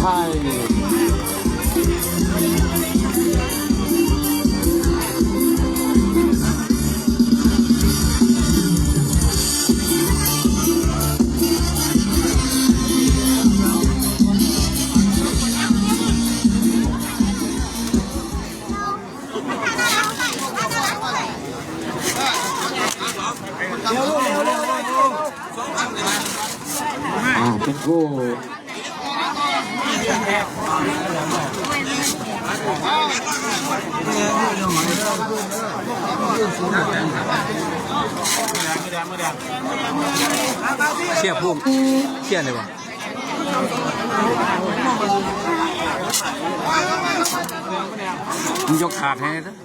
ไทยเป็นคู่เชี่ยพุ่มเชี่ยเลยวะมันยกขาดให้นะ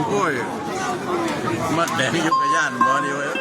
โอ้ยมัดแดงยุกกระย่านบ่ดีเว้ย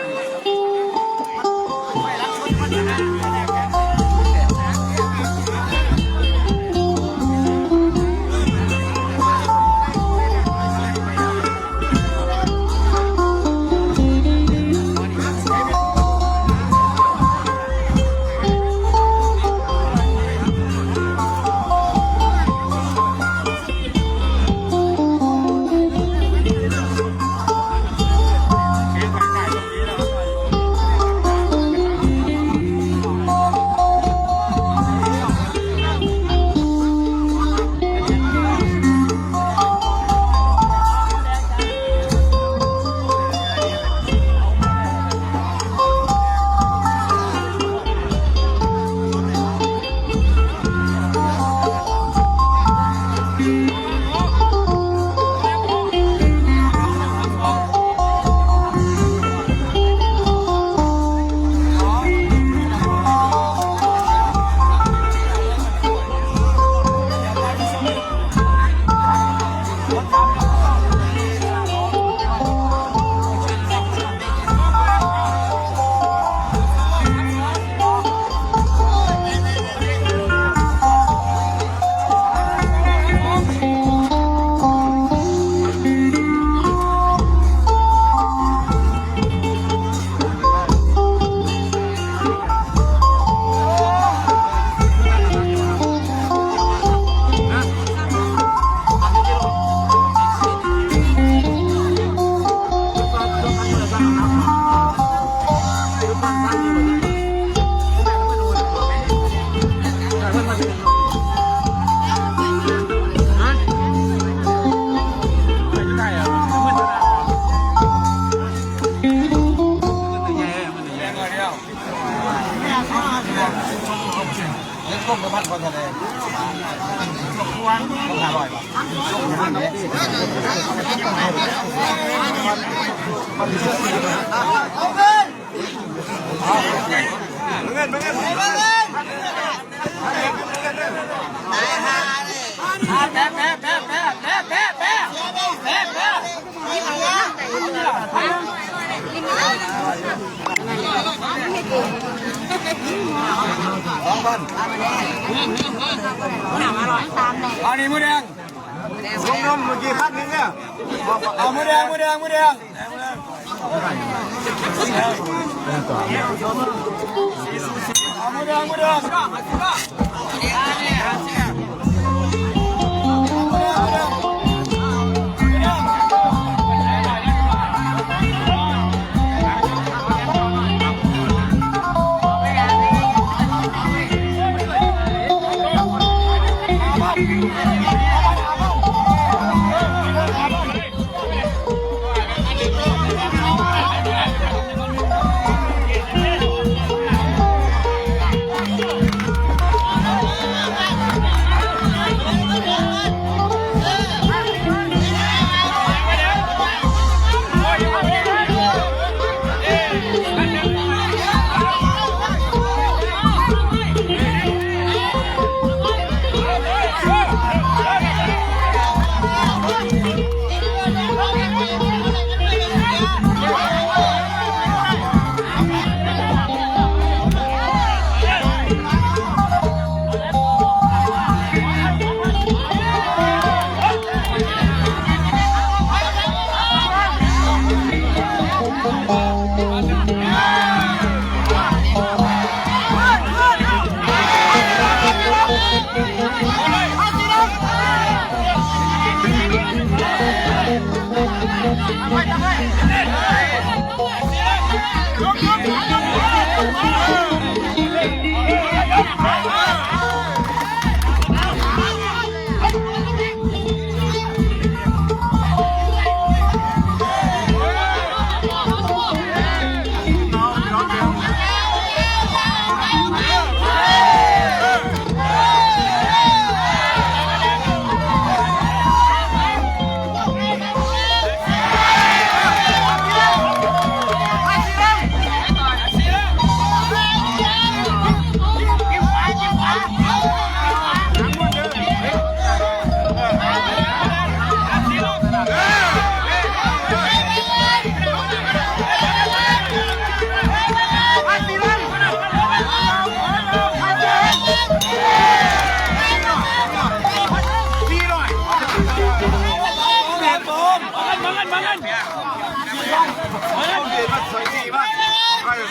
ต้มกระพันคนทะเลต้องอร่อยป่ะเงินอันนี้มือแดงลงนมเมื่อกี้พักนึงเนี่ยเอามือแดงมือแดงมือแดงมือแดงมือแดง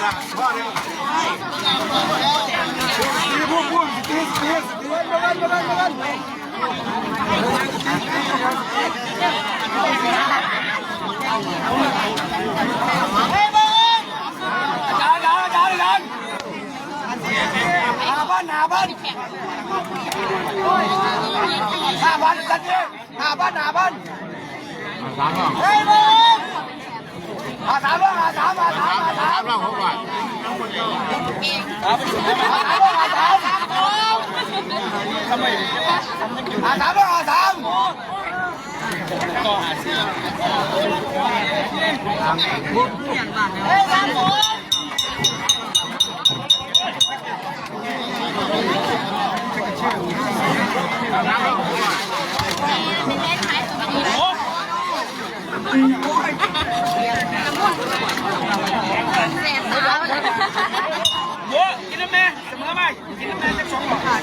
สักพ่อเดียวตีพุ่งตีกันอาจารย์หาบ้าน5,000กันดิ5,000เฮ้ยมึง3บ้าง3บ้าง6บาททำไม3บ้าง3เฮ้ย3โว้กินน้ำแม่เสมอไหมกินน้ำแม่จะ2 บาท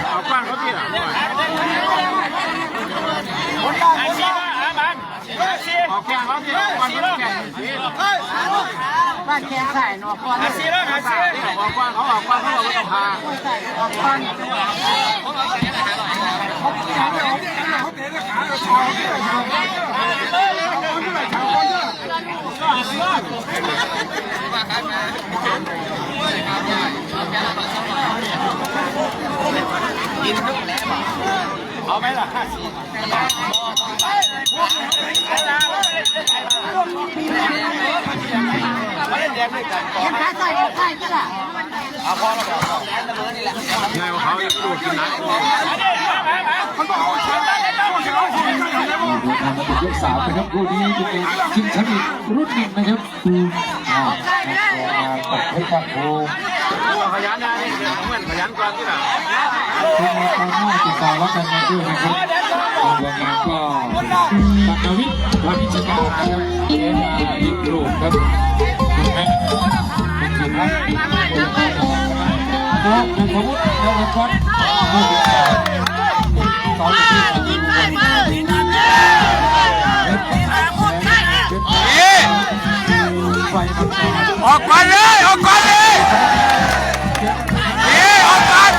เอากว้างเขาที่หลังคนล่างออกแข่งเขาที่วันนี้แข่งบ้านแข่งใส่หนอกก่อนออกกว้างเขาออกกว้างเขาเราไม่ต้องพาออกกว้างเอาไหมล่ะยังขาใส่ก็ล่ะเอาพอแล้วไงว่าเขาจะดูกินน้ำมันบอกว่าฉันได้แล้วมันจะเอาหัวใจแล้วยก3นะครับคู่นี้เป็นชิงแชมป์รุ่น1นะครับให้กับโอ้ขยันนะเหมือนขยันกว่าที่ไหนเป็นการน่าติดตามรับกันมาด้วยนะครับรายงานก็ตักวิทย์วันิชการนะครับเอนาลิกรูปครับคุณแม่คุณรัก ตัวเป็นสมมติเราเป็นคนสองที่ออกก่อนเลยออกก่อนเลยออกก่อน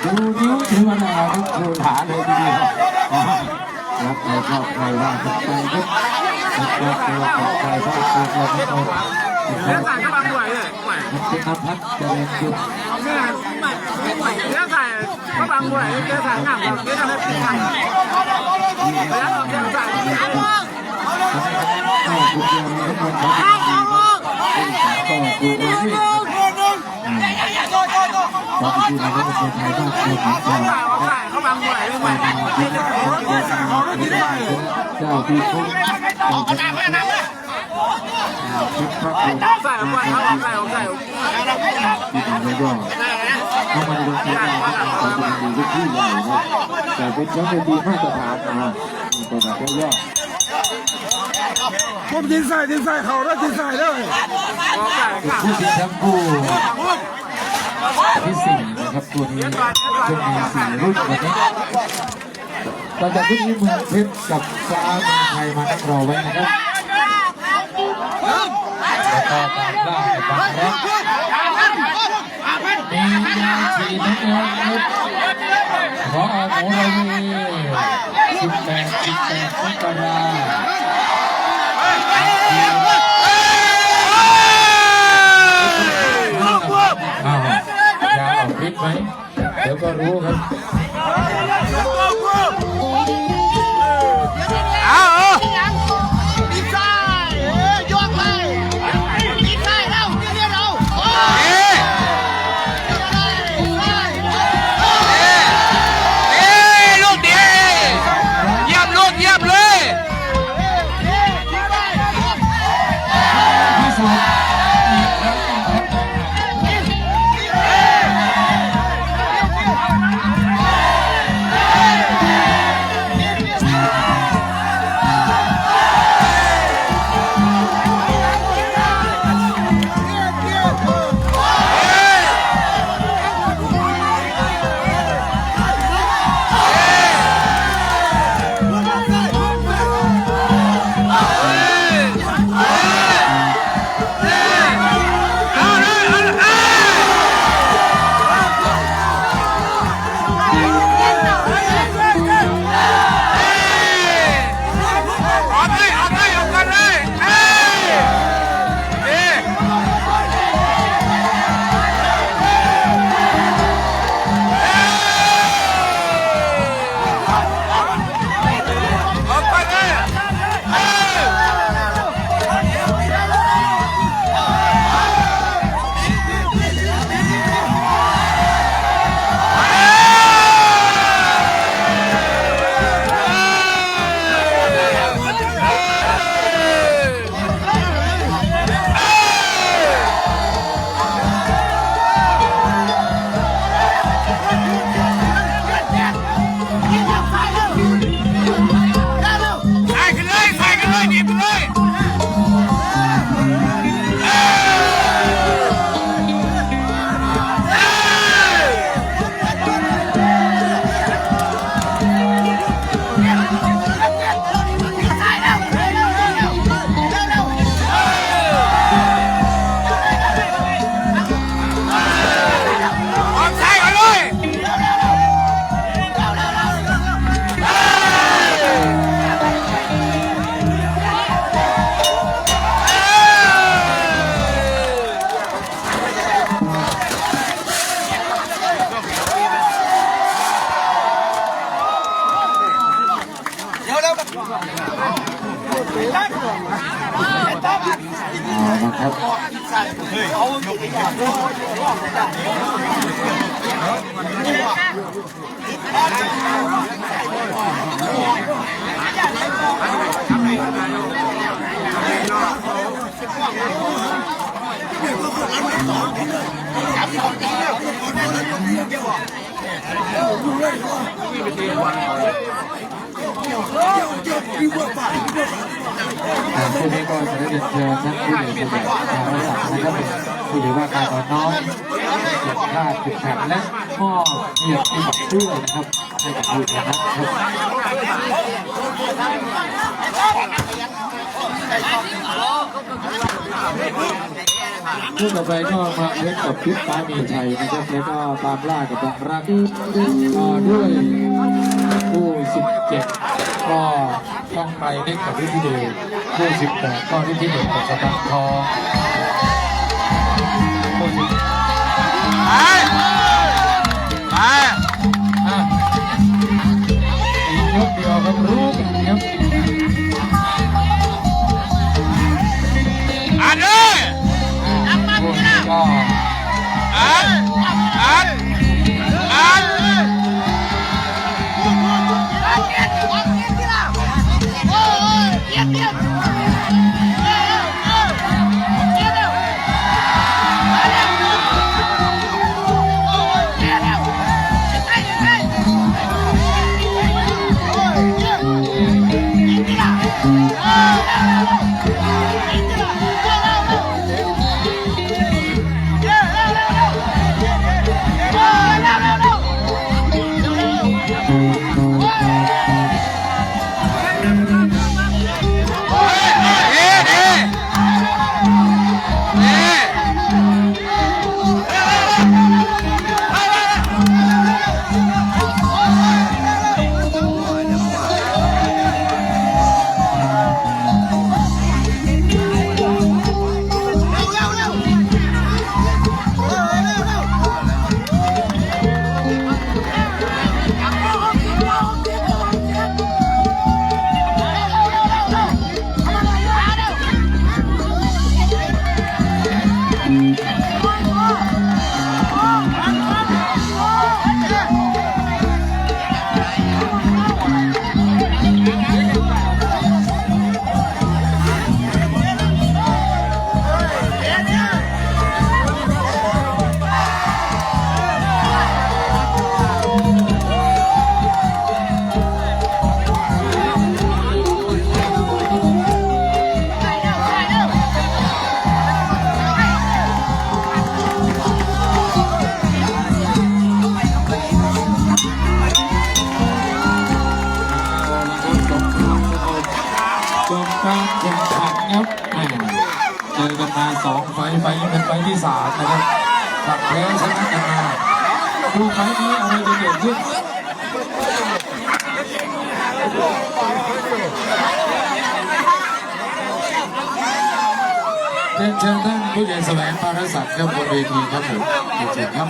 ดูนิ้วถือมันเอาดูฐานเลยทีเดียวรับใครชอบใครว่าใครก็ตัวของใครชอบตัวเราไม่เอาเนื้อใส่ก็บางด้วยเลยเป็นนภัสเจริญจุดเนื้อใส่ก็บางด้วยเนื้อใส่หนักเราเนื้อทำให้เป็นหนักแล้วเราเนื้อใส่เข้าคุกเดียวนี้ทุกคนเขาดีครับต่อกูเองตอนที่เราเป็นคนไทยก็คือของเขาบางด้วยไปทางที่เจ้าที่คุ้มเราจะคิดพระคุณใส่ไว้ที่ทำได้ย่อเข้ามาในโรงพยาบาลที่ทำดีที่ใหญ่ครับแต่เป็นชั้นดีมาตรฐานมาตัวแบบย่อผมดินใส่เขาแล้วดินใส่เลยผู้ดินทั้งคู่ที่สี่นะครับตัวนี้จะมีสี่รุ่นวันนี้ต่อจากที่นี้เมืองเพชรกับฟ้าเมืองไทยมานั่งรอไว้นะครับแล้วก็ตามล่ากับตามรักมียาฉีดน้ำมันครับขอเอาหมูเรามี18มกราอย่าเอาพิษไหมเดี๋ยวก็รู้ครับ ช่วงนี้ก็จะได้เรียนเชิญท่านผู้ใหญ่ผู้ใหญ่มาสักนะครับผู้ใหญ่ว่าการน้อมเก็บผ้าเก็บแผ่นและมอบเกียรติบัตรด้วยนะครับให้กับผู้ชนะครับคู่ต่อไปก็มาเล่นกับพิษฟ้ามีชัยนะครับแล้วก็ตามล่ากับบางรักด้วยคู่17ก็ช่องไปเล่นกับพิธีเดชคู่18ก็พิธีเดชกับสตังทองคู่10ไปอีกยกเดียวครับรู้กันครับอันเลยคู่นี้ก็อันการแข่งขันครับเจอกันมา2 ไฟล์นี้เป็นไฟล์ที่3นะครับผัดแพ้ชนะกันมาดูไฟล์นี้อะไรจะเกิดขึ้นเรียนเชิญท่านผู้ใหญ่แสวงปารศักดิ์ครับบนเวทีครับผมเชิญครับ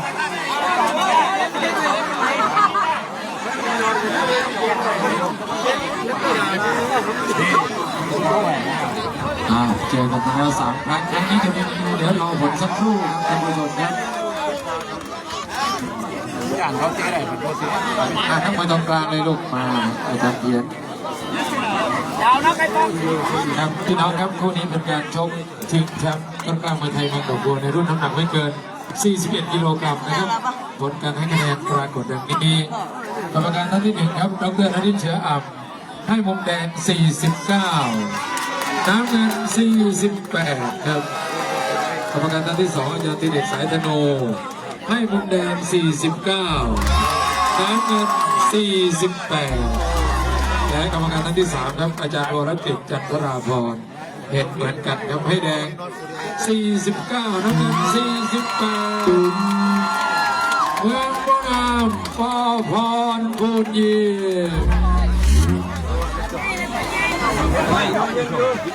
เจอกันมาแล้ว3 ครั้งครั้งนี้จะเป็นเดี๋ยวรอผลสักครู่ท่านผู้ชมครับอย่างเขาเจ๊อะไรเป็นโคตรทั้งไปตรงกลางเลยลูกมาอาจารย์เพียรครับพี่น้องครับคู่นี้เป็นการชกชิงแชมป์ต้นกล้ามมวยไทยเมืองดอกบัวในรุ่นน้ำหนักไม่เกิน41 กิโลกรัมนะครับผลการให้คะแนนปรากฏดังนี้กรรมการท่านที่1ครับดร.นฤทธิ์เชื้ออ่ำให้มุมแดง49น้ำเงิน48ครับกรรมการท่านที่2อาจารย์ธีเดชสายธโนให้มุมแดง49น้ำเงิน48และกรรมการท่านที่3ครับอาจารย์วรกิจจันทราพรเห็นเหมือนกันครับให้แดง49น้ำเงิน48เมืองโบงามปอพรพูนเยี่ยม